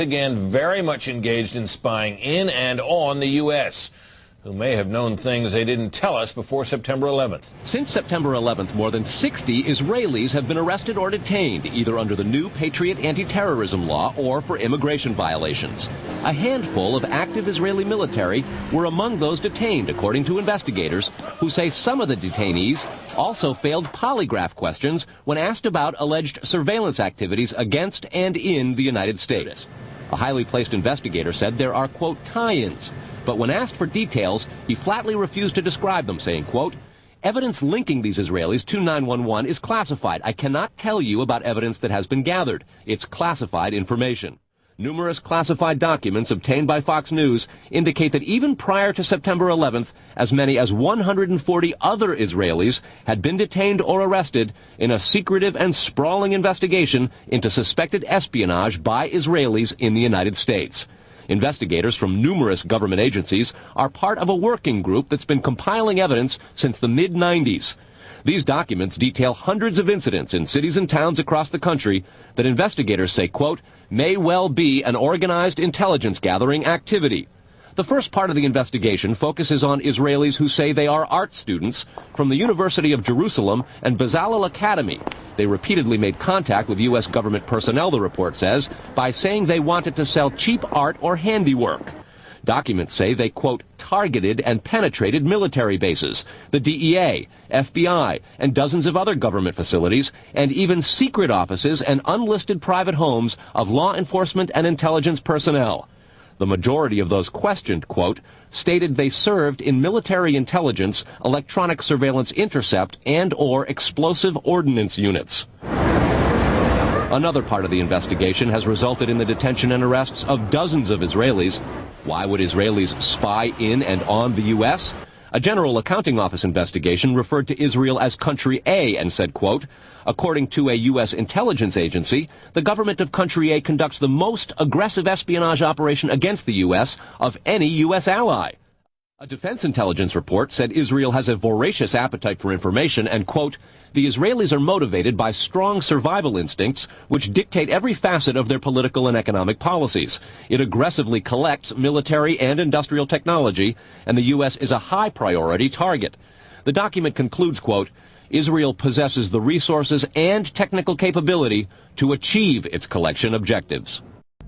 again very much engaged in spying in and on the U.S., who may have known things they didn't tell us before September 11th. Since September 11th, more than 60 Israelis have been arrested or detained, either under the new Patriot anti-terrorism law or for immigration violations. A handful of active Israeli military were among those detained, according to investigators, who say some of the detainees also failed polygraph questions when asked about alleged surveillance activities against and in the United States. A highly placed investigator said there are, quote, tie-ins. But when asked for details, he flatly refused to describe them, saying, quote, evidence linking these Israelis to 911 is classified. I cannot tell you about evidence that has been gathered. It's classified information. Numerous classified documents obtained by Fox News indicate that even prior to September 11th, as many as 140 other Israelis had been detained or arrested in a secretive and sprawling investigation into suspected espionage by Israelis in the United States. Investigators from numerous government agencies are part of a working group that's been compiling evidence since the mid-90s. These documents detail hundreds of incidents in cities and towns across the country that investigators say, quote, may well be an organized intelligence gathering activity. The first part of the investigation focuses on Israelis who say they are art students from the University of Jerusalem and Bezalel Academy. They repeatedly made contact with U.S. government personnel, the report says, by saying they wanted to sell cheap art or handiwork. Documents say they, quote, targeted and penetrated military bases, the DEA, FBI, and dozens of other government facilities, and even secret offices and unlisted private homes of law enforcement and intelligence personnel. The majority of those questioned, quote, stated they served in military intelligence, electronic surveillance intercept, and or explosive ordnance units. Another part of the investigation has resulted in the detention and arrests of dozens of Israelis. Why would Israelis spy in and on the U.S.? A General Accounting Office investigation referred to Israel as Country A and said, quote, according to a U.S. intelligence agency, the government of Country A conducts the most aggressive espionage operation against the U.S. of any U.S. ally. A defense intelligence report said Israel has a voracious appetite for information and, quote, the Israelis are motivated by strong survival instincts which dictate every facet of their political and economic policies. It aggressively collects military and industrial technology, and the U.S. is a high priority target. The document concludes, quote, Israel possesses the resources and technical capability to achieve its collection objectives.